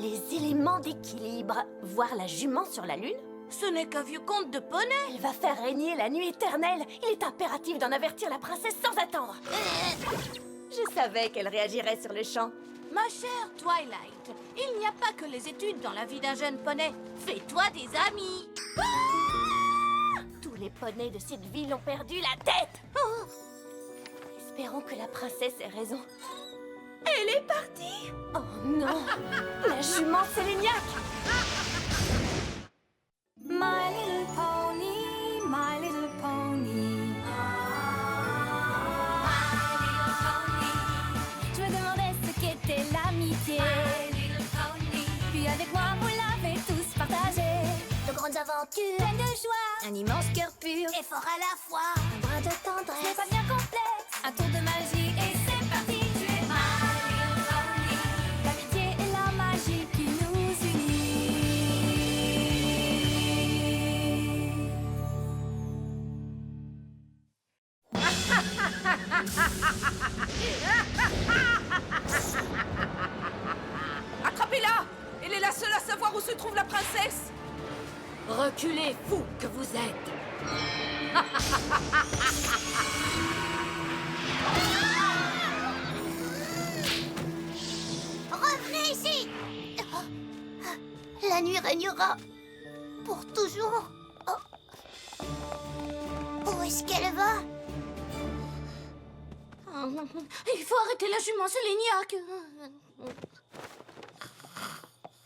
Les éléments d'équilibre. Voir la jument sur la lune? Ce n'est qu'un vieux conte de poney. Elle va faire régner la nuit éternelle. Il est impératif d'en avertir la princesse sans attendre. Je savais qu'elle réagirait sur le champ. Ma chère Twilight, il n'y a pas que les études dans la vie d'un jeune poney. Fais-toi des amis. Tous les poneys de cette ville ont perdu la tête. Oh. Espérons que la princesse ait raison. Elle est partie. Oh non. La jument Séléniaque. My little pony, my little pony. Je me demandais ce qu'était l'amitié. Puis avec moi, vous l'avez tous partagé. De grandes aventures, Pleine de joie, un immense cœur pur, et fort à la fois. un brin de C'est tendresse. pas bien complexe, un tour de magie et c'est parti. Tu es my little pony. L'amitié et la magie qui nous unit. Attrapez-la. Elle est la seule à savoir où se trouve la princesse. Reculez, fou que vous êtes. Revenez ici! La nuit régnera pour toujours. Oh. Où est-ce qu'elle va? Il faut arrêter la jument Séléniaque.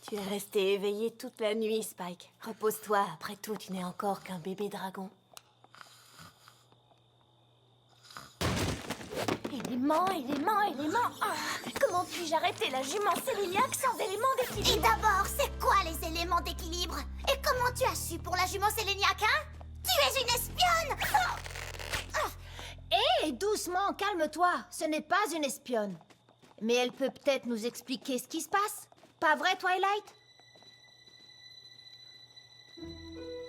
Tu es resté éveillé toute la nuit, Spike. Repose-toi, après tout, tu n'es encore qu'un bébé dragon. Éléments, éléments, éléments. Ah, comment puis-je arrêter la jument Séléniaque sans éléments Et d'équilibre? d'abord, c'est quoi les éléments d'équilibre? Et comment tu as su pour la jument Séléniaque, hein? Tu es une espionne! Hé, doucement, calme-toi. Ce n'est pas une espionne. Mais elle peut peut-être nous expliquer ce qui se passe. Pas vrai, Twilight?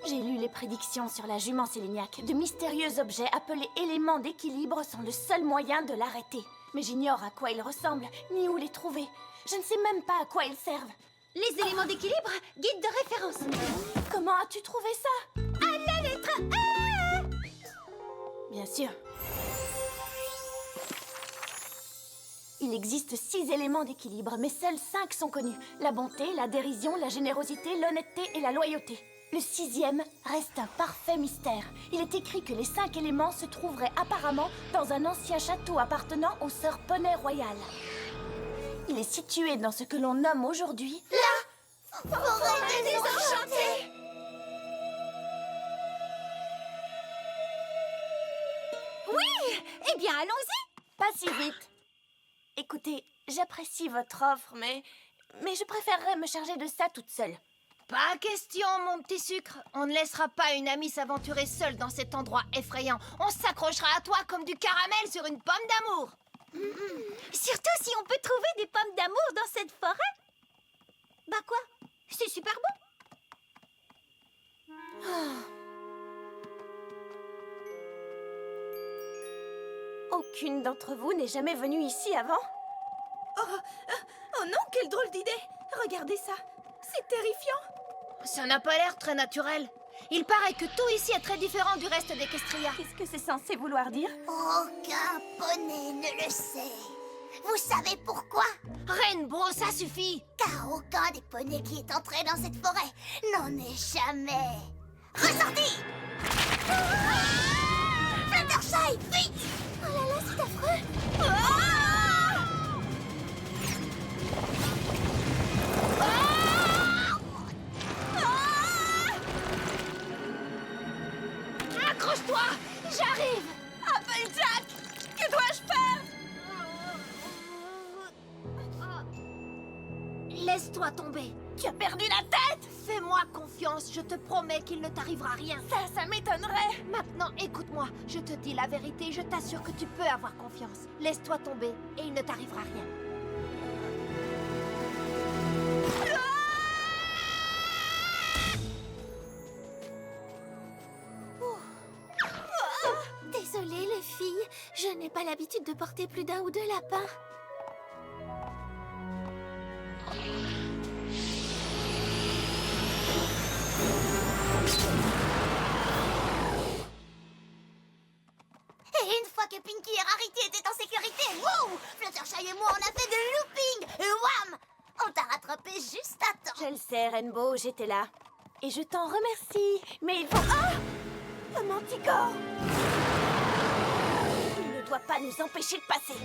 J'ai lu les prédictions sur la jument Séléniaque. De mystérieux objets appelés éléments d'équilibre sont le seul moyen de l'arrêter. Mais j'ignore à quoi ils ressemblent, ni où les trouver. Je ne sais même pas à quoi ils servent. Les éléments d'équilibre, guide de référence. Comment as-tu trouvé ça? À la lettre A! Bien sûr. Il existe 6 éléments d'équilibre, mais seuls 5 sont connus. La bonté, la dérision, la générosité, l'honnêteté et la loyauté. Le 6e reste un parfait mystère. Il est écrit que les 5 éléments se trouveraient apparemment dans un ancien château appartenant aux sœurs Poney Royales. Il est situé dans ce que l'on nomme aujourd'hui Forêt désenchantée! Eh bien, allons-y. Pas si vite. Écoutez, j'apprécie votre offre, mais je préférerais me charger de ça toute seule. Pas question, mon petit sucre. On ne laissera pas une amie s'aventurer seule dans cet endroit effrayant. On s'accrochera à toi comme du caramel sur une pomme d'amour. Surtout si on peut trouver des pommes d'amour dans cette forêt. Bah quoi? C'est super bon. Aucune d'entre vous n'est jamais venue ici avant? Oh non, quelle drôle d'idée. Regardez ça. C'est terrifiant. Ça n'a pas l'air très naturel. Il paraît que tout ici est très différent du reste d'Equestria. Qu'est-ce que c'est censé vouloir dire? Aucun poney ne le sait. Vous savez pourquoi? Rainbow, ça suffit. Car aucun des poneys qui est entré dans cette forêt n'en est jamais ressorti. Fluttershy, vite! Oh là là, c'est affreux! Accroche-toi. J'arrive. Applejack! Que dois-je faire? Laisse-toi tomber. Tu as perdu la tête? Fais-moi confiance, je te promets qu'il ne t'arrivera rien. Ça m'étonnerait. Maintenant, écoute-moi, je te dis la vérité, je t'assure que tu peux avoir confiance. Laisse-toi tomber et il ne t'arrivera rien. Désolée les filles, je n'ai pas l'habitude de porter plus d'un ou deux lapins. Et une fois que Pinky et Rarity étaient en sécurité, wow, Fluttershy et moi, on a fait de looping. Et wham, on t'a rattrapé juste à temps. Je le sais, Rainbow, j'étais là. Et je t'en remercie. Mais il faut... Ah! Un manticore! Il ne doit pas nous empêcher de passer.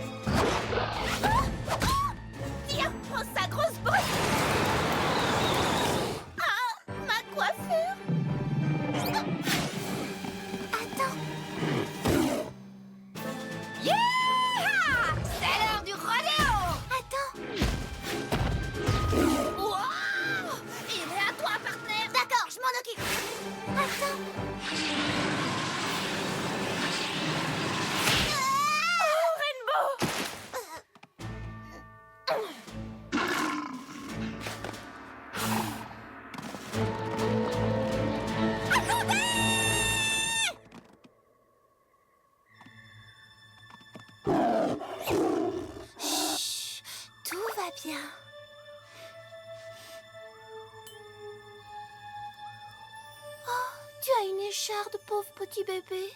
Tiens, prends sa grosse botte. Ah, ma coiffure. Attends. Yeah! C'est l'heure du rodéo! Attends. Wow! Il est à toi, partenaire! D'accord, je m'en occupe. Attends. Oh, Rainbow! Tout va bien. Oh, tu as une écharde, pauvre petit bébé.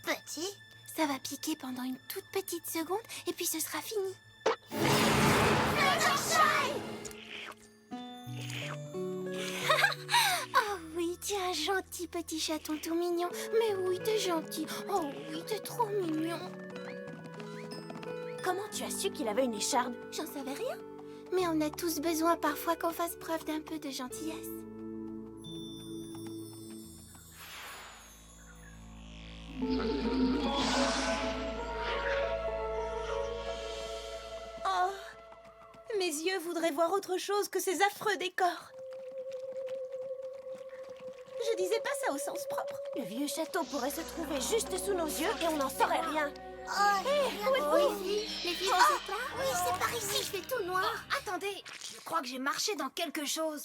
Petit? Ça va piquer pendant une toute petite seconde et puis ce sera fini. Oh oui, tu es un gentil petit chaton tout mignon. Mais oui, t'es gentil. Oh oui, t'es trop mignon. Comment tu as su qu'il avait une écharde? J'en savais rien. Mais on a tous besoin parfois qu'on fasse preuve d'un peu de gentillesse. Oh, mes yeux voudraient voir autre chose que ces affreux décors. Je disais pas ça au sens propre. Le vieux château pourrait se trouver juste sous nos yeux et on n'en saurait rien. Oh, où êtes-vous? Les vieux éclats? Oui, c'est par ici, il fait tout noir. Attendez, je crois que j'ai marché dans quelque chose.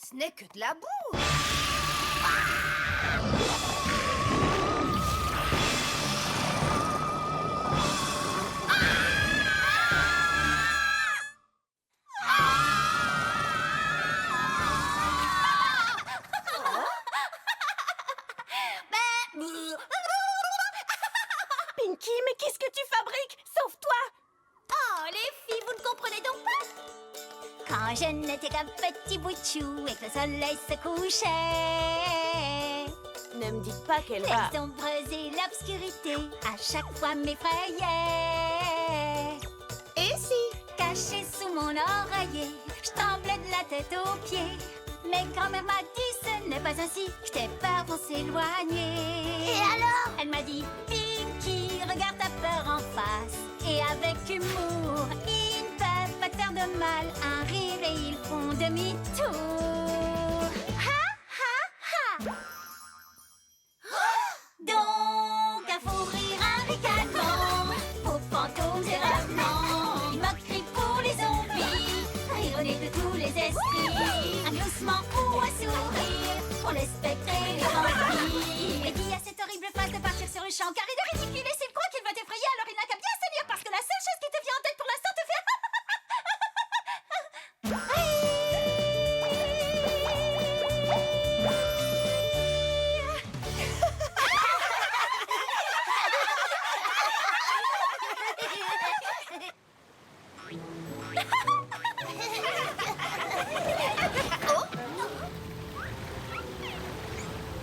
Ce n'est que de la boue. Pinky, mais qu'est-ce que tu fabriques? Sauve-toi! Oh, les filles, vous ne comprenez donc pas? Quand je n'étais qu'un petit bout de chou et que le soleil se couchait, Ne me dites pas qu'elle va... les ombres et l'obscurité à chaque fois m'effrayaient. Et si, caché sous mon oreiller, je tremblais de la tête aux pieds. Mais grand-mère m'a dit ce n'est pas ainsi, que tes peurs vont s'éloigner. Et alors? Elle m'a dit, Pinky, regarde ta peur en face. Et avec humour, ils ne peuvent pas te faire de mal. Un rire et ils font demi-tour. Ha, ha, ha. Donc, un fou rire, un ricanement, aux fantômes et revenants, une moquerie pour les zombies, rire au nez de tous les esprits, un gloussement ou un sourire pour les spectres et les vampires. Et qui a cette horrible phrase de partir sur le champ, car il est ridicule et s'il croit qu'il va t'effrayer, alors il n'a qu'à bien se dire, parce que la seule chose qui te vient en tête pour l'instant te fait...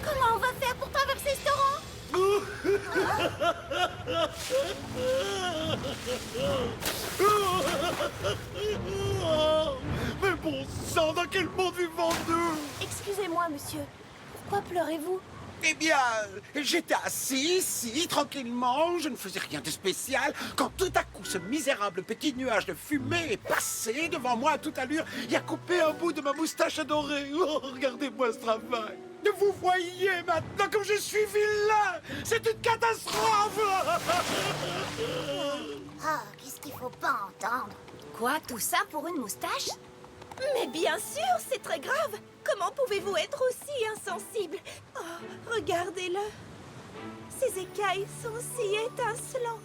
Comment on va faire pour traverser ce torrent? Mais bon sang, dans quel monde vivons-nous? Excusez-moi, monsieur. Pourquoi pleurez-vous? Eh bien, j'étais assis ici, tranquillement, je ne faisais rien de spécial, quand tout à coup ce misérable petit nuage de fumée est passé devant moi à toute allure et a coupé un bout de ma moustache adorée. Oh, regardez-moi ce travail. Vous voyez maintenant comme je suis vilain. C'est une catastrophe. Ah, qu'est-ce qu'il faut pas entendre? Quoi, tout ça pour une moustache? Mais bien sûr, c'est très grave. Comment pouvez-vous être aussi insensible? Oh, regardez-le. Ces écailles sont si étincelantes.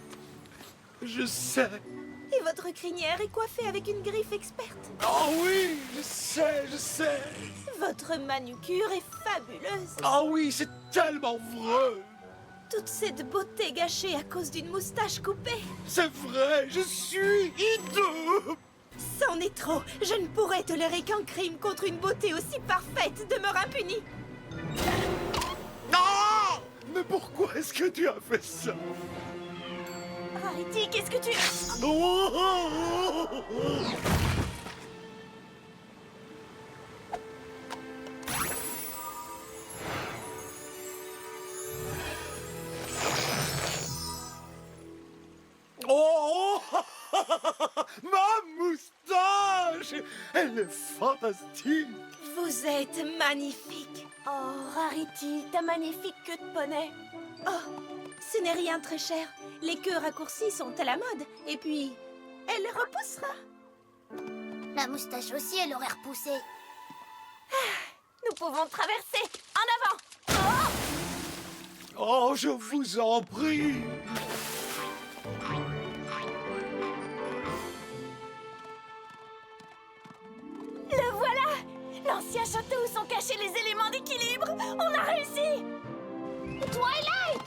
Je sais. Et votre crinière est coiffée avec une griffe experte. Oh oui, je sais, je sais. Votre manucure est fabuleuse. Oh oui, c'est tellement vrai. Toute cette beauté gâchée à cause d'une moustache coupée. C'est vrai, je suis hideux. C'en est trop. Je ne pourrais tolérer qu'un crime contre une beauté aussi parfaite demeure impuni. Non! Mais pourquoi est-ce que tu as fait ça? Rarity, qu'est-ce que tu... Oh! Ma moustache! Elle est fantastique! Vous êtes magnifique. Oh, Rarity, ta magnifique queue de poney. Oh, ce n'est rien très cher. Les queues raccourcies sont à la mode. Et puis, elle repoussera. La moustache aussi, elle aurait repoussé. Nous pouvons traverser. En avant. Oh, je vous en prie! Le voilà. L'ancien château où sont cachés les éléments d'équilibre. On a réussi. Twilight!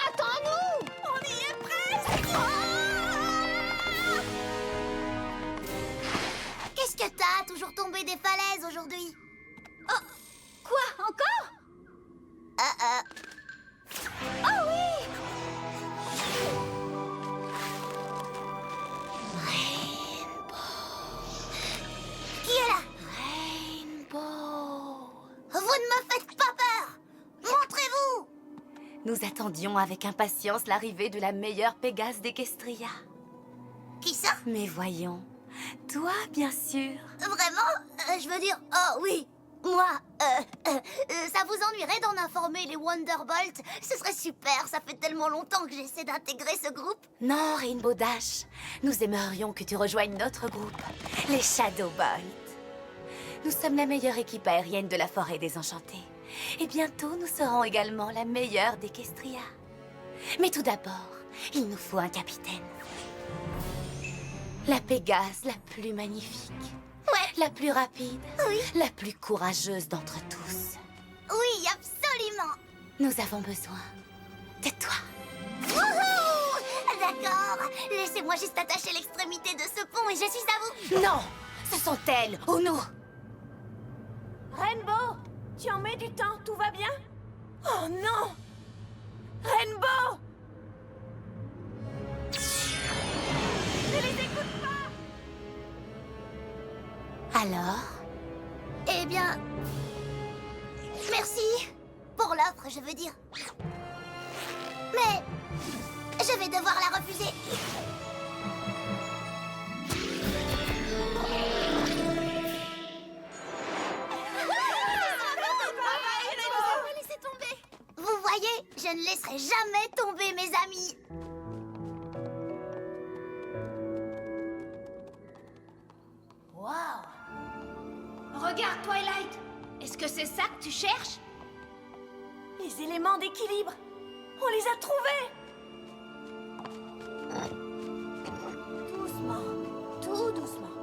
Attends-nous! On y est presque. Qu'est-ce que t'as? Toujours tombé des falaises aujourd'hui? Oh! Quoi? Encore? Oh oui! Qui est là? Rainbow. Vous ne me faites pas peur! Montrez-vous! Nous attendions avec impatience l'arrivée de la meilleure Pégase d'Equestria. Qui ça? Mais voyons, toi bien sûr. Vraiment? Je veux dire, oh oui! Moi, ça vous ennuierait d'en informer les Wonderbolt? Ce serait super, ça fait tellement longtemps que j'essaie d'intégrer ce groupe. Non, Rainbow Dash, nous aimerions que tu rejoignes notre groupe, les Shadowbolt. Nous sommes la meilleure équipe aérienne de la forêt désenchantée. Et bientôt, nous serons également la meilleure d'Equestria. Mais tout d'abord, il nous faut un capitaine. La Pégase la plus magnifique. Ouais. La plus rapide. Oui. La plus courageuse d'entre tous. Oui, absolument. Nous avons besoin de toi. Wouhou! D'accord, laissez-moi juste attacher l'extrémité de ce pont et je suis à vous. Non, ce sont elles ou nous. Rainbow, tu en mets du temps, tout va bien? Oh non! Rainbow! Ne les écoute pas! Alors? Eh bien, merci pour l'offre, je veux dire. Mais je vais devoir la refuser. Laissez tomber. Vous voyez, je ne laisserai jamais tomber mes amis. Waouh! Regarde, Twilight. Est-ce que c'est ça que tu cherches? Les éléments d'équilibre! On les a trouvés! Doucement, tout doucement.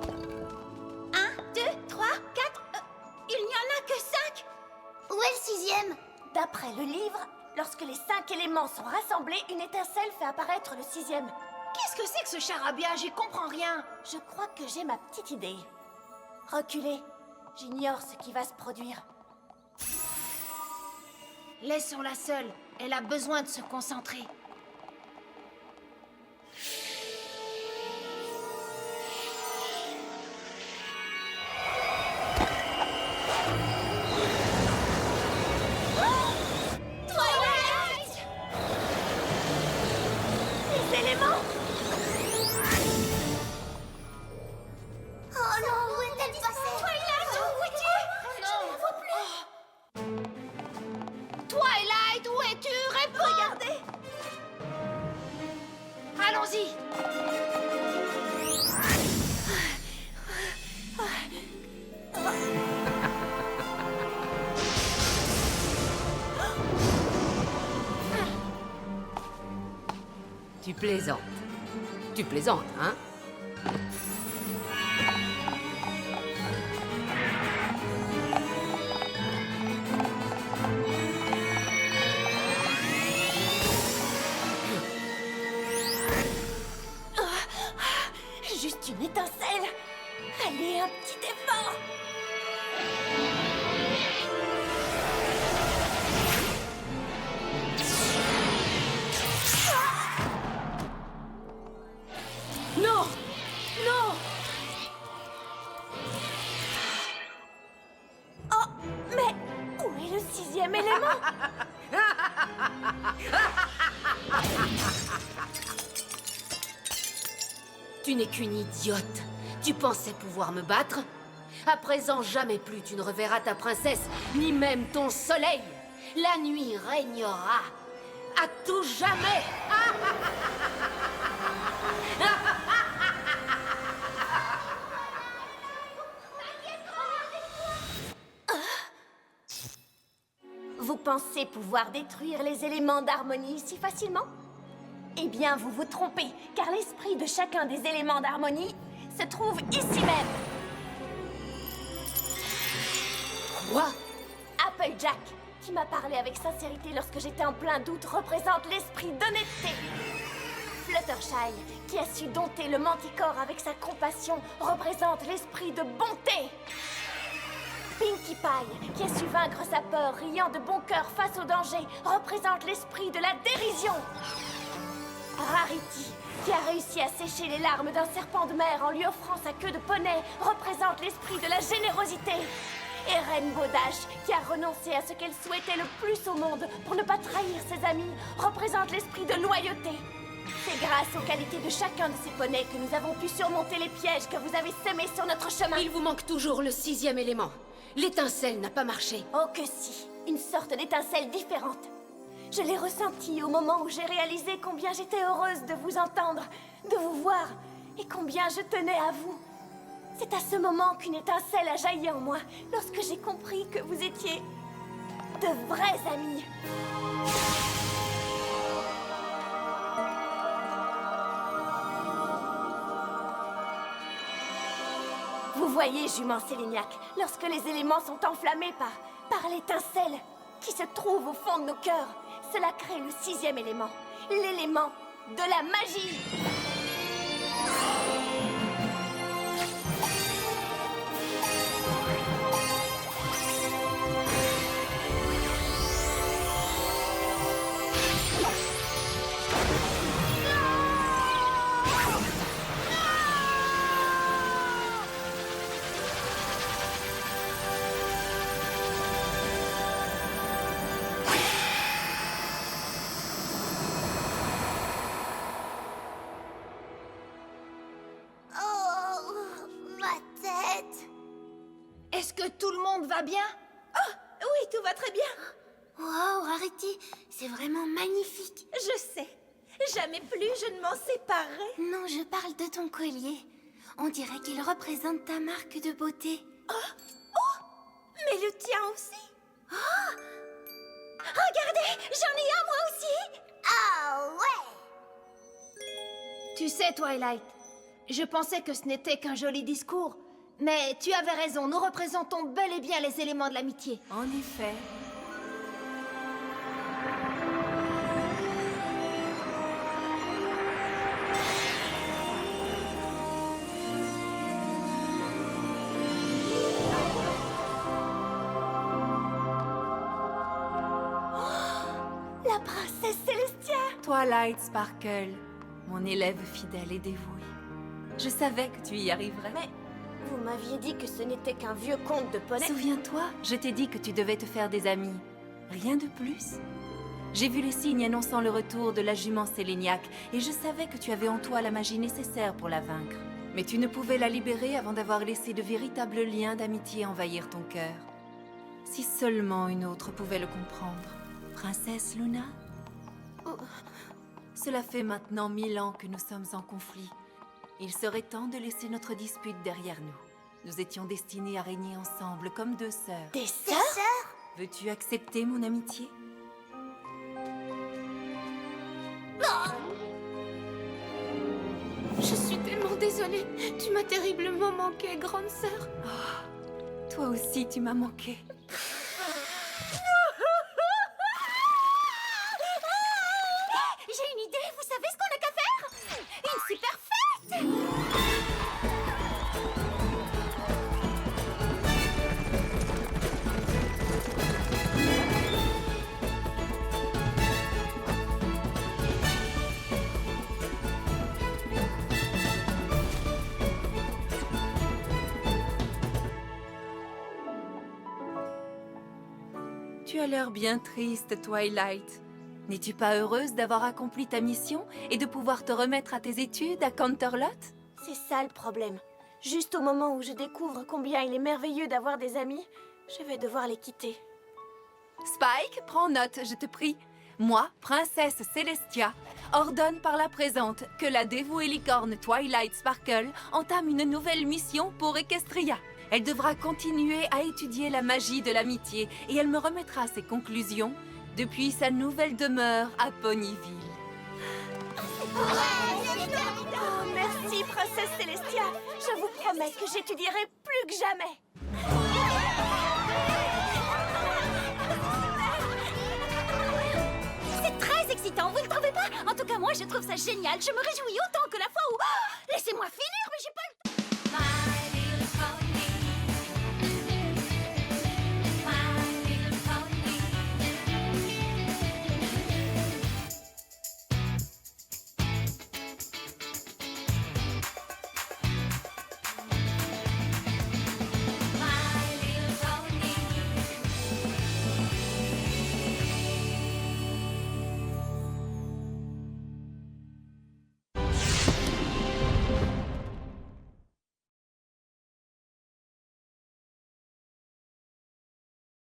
1, 2, 3, 4. Il n'y en a que 5. Où est le 6e? D'après le livre, lorsque les 5 éléments sont rassemblés, une étincelle fait apparaître le 6e. Qu'est-ce que c'est que ce charabia? J'y comprends rien. Je crois que j'ai ma petite idée. Reculez, j'ignore ce qui va se produire. Laissons-la seule. Elle a besoin de se concentrer. Les éléments! Oh non, où est-elle passée? Twilight, où es-tu? Je ne la vois plus. Twilight, où es-tu? Réponds! Regardez! Allons-y. Tu plaisantes. Tu plaisantes, hein? Juste une étincelle. Allez, un petit effort. Non! Non! Oh, mais où est le 6e élément? Tu n'es qu'une idiote. Tu pensais pouvoir me battre? À présent, jamais plus tu ne reverras ta princesse, ni même ton soleil. La nuit régnera. À tout jamais. Vous pensez pouvoir détruire les éléments d'harmonie si facilement? Eh bien, vous vous trompez, car l'esprit de chacun des éléments d'harmonie se trouve ici même. Quoi? Applejack, qui m'a parlé avec sincérité lorsque j'étais en plein doute, représente l'esprit d'honnêteté. Fluttershy, qui a su dompter le Manticore avec sa compassion, représente l'esprit de bonté. Pinkie Pie, qui a su vaincre sa peur, riant de bon cœur face au danger, représente l'esprit de la dérision. Rarity, qui a réussi à sécher les larmes d'un serpent de mer en lui offrant sa queue de poney, représente l'esprit de la générosité. Et Rainbow Dash, qui a renoncé à ce qu'elle souhaitait le plus au monde pour ne pas trahir ses amis, représente l'esprit de loyauté. C'est grâce aux qualités de chacun de ces poneys que nous avons pu surmonter les pièges que vous avez semés sur notre chemin. Il vous manque toujours le 6e élément. L'étincelle n'a pas marché. Oh que si, une sorte d'étincelle différente. Je l'ai ressentie au moment où j'ai réalisé combien j'étais heureuse de vous entendre, de vous voir, et combien je tenais à vous. C'est à ce moment qu'une étincelle a jailli en moi, lorsque j'ai compris que vous étiez de vrais amis. Vous voyez, jument Séléniac, lorsque les éléments sont enflammés par l'étincelle qui se trouve au fond de nos cœurs, cela crée le 6e élément, l'élément de la magie. Est-ce que tout le monde va bien? Oui, tout va très bien. Wow, Rarity, c'est vraiment magnifique. Je sais. Jamais plus je ne m'en séparerai. Non, je parle de ton collier. On dirait qu'il représente ta marque de beauté. Mais le tien aussi. Regardez, j'en ai un moi aussi. Ah ouais. Tu sais, Twilight, je pensais que ce n'était qu'un joli discours. Mais tu avais raison, nous représentons bel et bien les éléments de l'amitié. En effet. La princesse Célestia! Twilight Sparkle, mon élève fidèle et dévoué. Je savais que tu y arriverais. Mais vous m'aviez dit que ce n'était qu'un vieux conte de poney. Souviens-toi, je t'ai dit que tu devais te faire des amis. Rien de plus. J'ai vu les signes annonçant le retour de la jument Séléniac et je savais que tu avais en toi la magie nécessaire pour la vaincre. Mais tu ne pouvais la libérer avant d'avoir laissé de véritables liens d'amitié envahir ton cœur. Si seulement une autre pouvait le comprendre. Princesse Luna? Cela fait maintenant 1000 ans que nous sommes en conflit. Il serait temps de laisser notre dispute derrière nous. Nous étions destinés à régner ensemble comme deux sœurs. Des sœurs? Veux-tu accepter mon amitié? Je suis tellement désolée. Tu m'as terriblement manqué, grande sœur. Toi aussi, tu m'as manqué. J'ai une idée, vous savez ce qu'on a qu'à faire? Une super fête! Tu as l'air bien triste, Twilight. N'es-tu pas heureuse d'avoir accompli ta mission et de pouvoir te remettre à tes études à Canterlot? C'est ça le problème. Juste au moment où je découvre combien il est merveilleux d'avoir des amis, je vais devoir les quitter. Spike, prends note, je te prie. Moi, princesse Celestia, ordonne par la présente que la dévouée licorne Twilight Sparkle entame une nouvelle mission pour Equestria. Elle devra continuer à étudier la magie de l'amitié et elle me remettra ses conclusions depuis sa nouvelle demeure à Ponyville. Oh, merci, princesse Celestia. Je vous promets que j'étudierai plus que jamais. C'est très excitant, vous ne trouvez pas? En tout cas, moi, je trouve ça génial. Je me réjouis autant que la fois où... Oh, laissez-moi finir,